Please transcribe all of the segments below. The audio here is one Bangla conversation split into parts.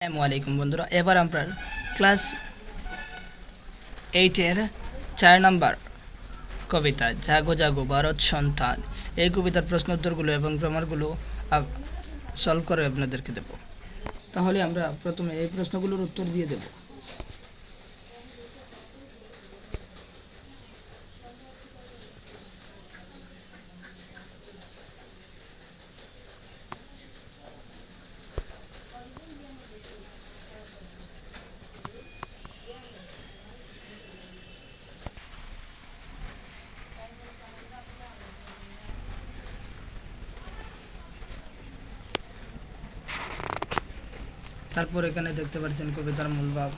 আসসালামু আলাইকুম বন্ধুরা, এবার আমরা ক্লাস 8-এর 4 নম্বর কবিতা জাগো জাগো ভারত সন্তান, এই কবিতার প্রশ্ন উত্তরগুলো এবং গ্রামারগুলো সলভ করে আপনাদেরকে দেব। তাহলে আমরা প্রথমে এই প্রশ্নগুলোর উত্তর দিয়ে দেব। তারপর এখানে দেখতে পাচ্ছেন কবিতার মূল ভাব।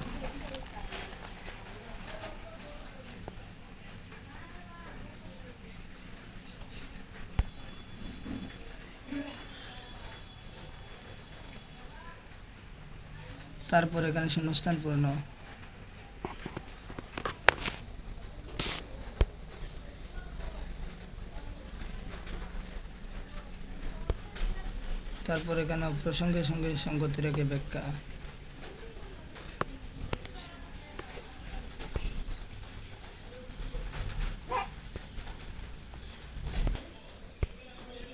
তারপর এখানে শূন্যস্থান পূর্ণ। তারপর এখানে প্রসঙ্গের সঙ্গে সঙ্গতি রেখে ব্যাখ্যা।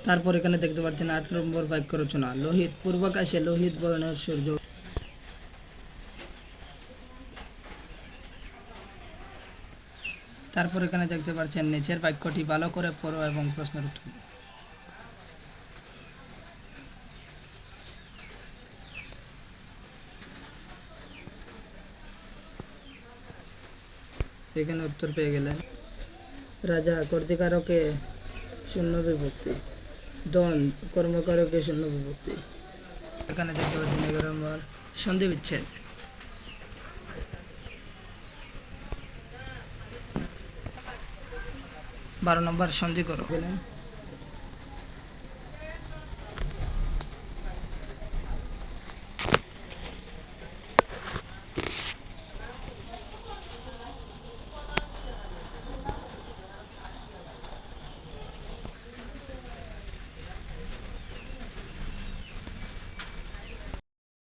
তারপর এখানে দেখতে পাচ্ছেন 8 নম্বর বাক্য রচনা। লোহিত পূর্বাকাশে লোহিত বর্ণের সূর্য। তারপর এখানে দেখতে পাচ্ছেন নিচের বাক্যটি ভালো করে পড়ো এবং প্রশ্নের উত্তর দাও। এখানে উত্তর পেয়ে গেলেন। রাজা কর্তৃকারকে শূন্য বিভক্তি, দন কর্মকারকে শূন্য বিভক্তি। এখানে দেখতে পাচ্ছেন 11 নম্বর সন্ধি বিচ্ছেদ। 12 নম্বর সন্ধি করো।